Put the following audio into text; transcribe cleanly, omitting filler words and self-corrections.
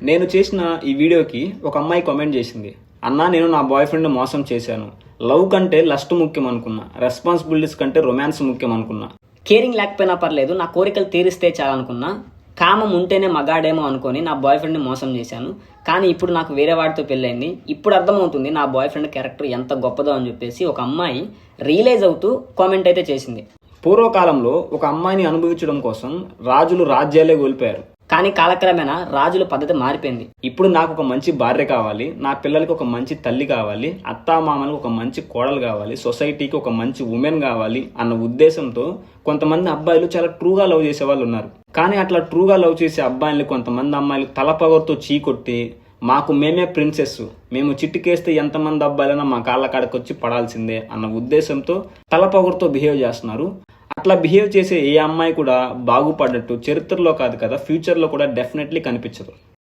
నేను చేసిన ఈ వీడియోకి ఒక అమ్మాయి కామెంట్ చేసింది, అన్నా నేను నా బాయ్ ఫ్రెండ్ మోసం చేశాను, లవ్ కంటే లస్ట్ ముఖ్యం అనుకున్నా, రెస్పాన్సిబిలిటీస్ కంటే రొమాన్స్ ముఖ్యం అనుకున్నా, కేరింగ్ లేకపోయినా పర్లేదు నా కోరికలు తీరిస్తే చాలనుకున్నా, కామం ఉంటేనే మగాడేమో అనుకొని నా బాయ్ ఫ్రెండ్ని మోసం చేశాను. కానీ ఇప్పుడు నాకు వేరే వాడితో పెళ్ళైంది, ఇప్పుడు అర్థమవుతుంది నా బాయ్ ఫ్రెండ్ క్యారెక్టర్ ఎంత గొప్పదో అని చెప్పేసి ఒక అమ్మాయి రియలైజ్ అవుతూ కామెంట్ అయితే చేసింది. పూర్వకాలంలో ఒక అమ్మాయిని అనుభవించడం కోసం రాజులు రాజ్యాలే కోల్పోయారు. కానీ కాలక్రమేణా రాజుల పద్ధతి మారిపోయింది. ఇప్పుడు నాకు ఒక మంచి భార్య కావాలి, నా పిల్లలకి ఒక మంచి తల్లి కావాలి, అత్తామామలకు ఒక మంచి కోడలు కావాలి, సొసైటీకి ఒక మంచి ఉమెన్ కావాలి అన్న ఉద్దేశంతో కొంతమంది అబ్బాయిలు చాలా ట్రూగా లవ్ చేసే వాళ్ళు ఉన్నారు. కానీ అట్లా ట్రూగా లవ్ చేసే అబ్బాయిల్ని కొంతమంది అమ్మాయిలు తలపగొరతో చీకొట్టి, మాకు మేమే ప్రిన్సెస్, మేము చిట్టుకేస్తే ఎంతమంది అబ్బాయిలైనా మా కాళ్ళ కాడకు వచ్చి పడాల్సిందే అన్న ఉద్దేశంతో తలపగొరతో బిహేవ్ చేస్తున్నారు. అట్లా బిహేవ్ చేసే ఏ అమ్మాయి కూడా బాగుపడ్డట్టు చరిత్రలో కాదు కదా, ఫ్యూచర్లో కూడా డెఫినెట్లీ కనిపించదు.